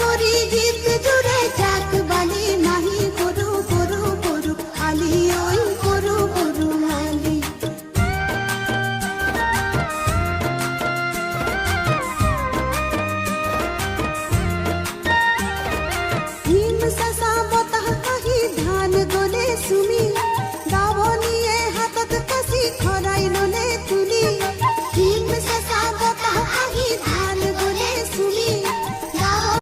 করি গীত জুড়ে চাক বালি মাহি করু করু করু আলি ওই করু করু আলি হিম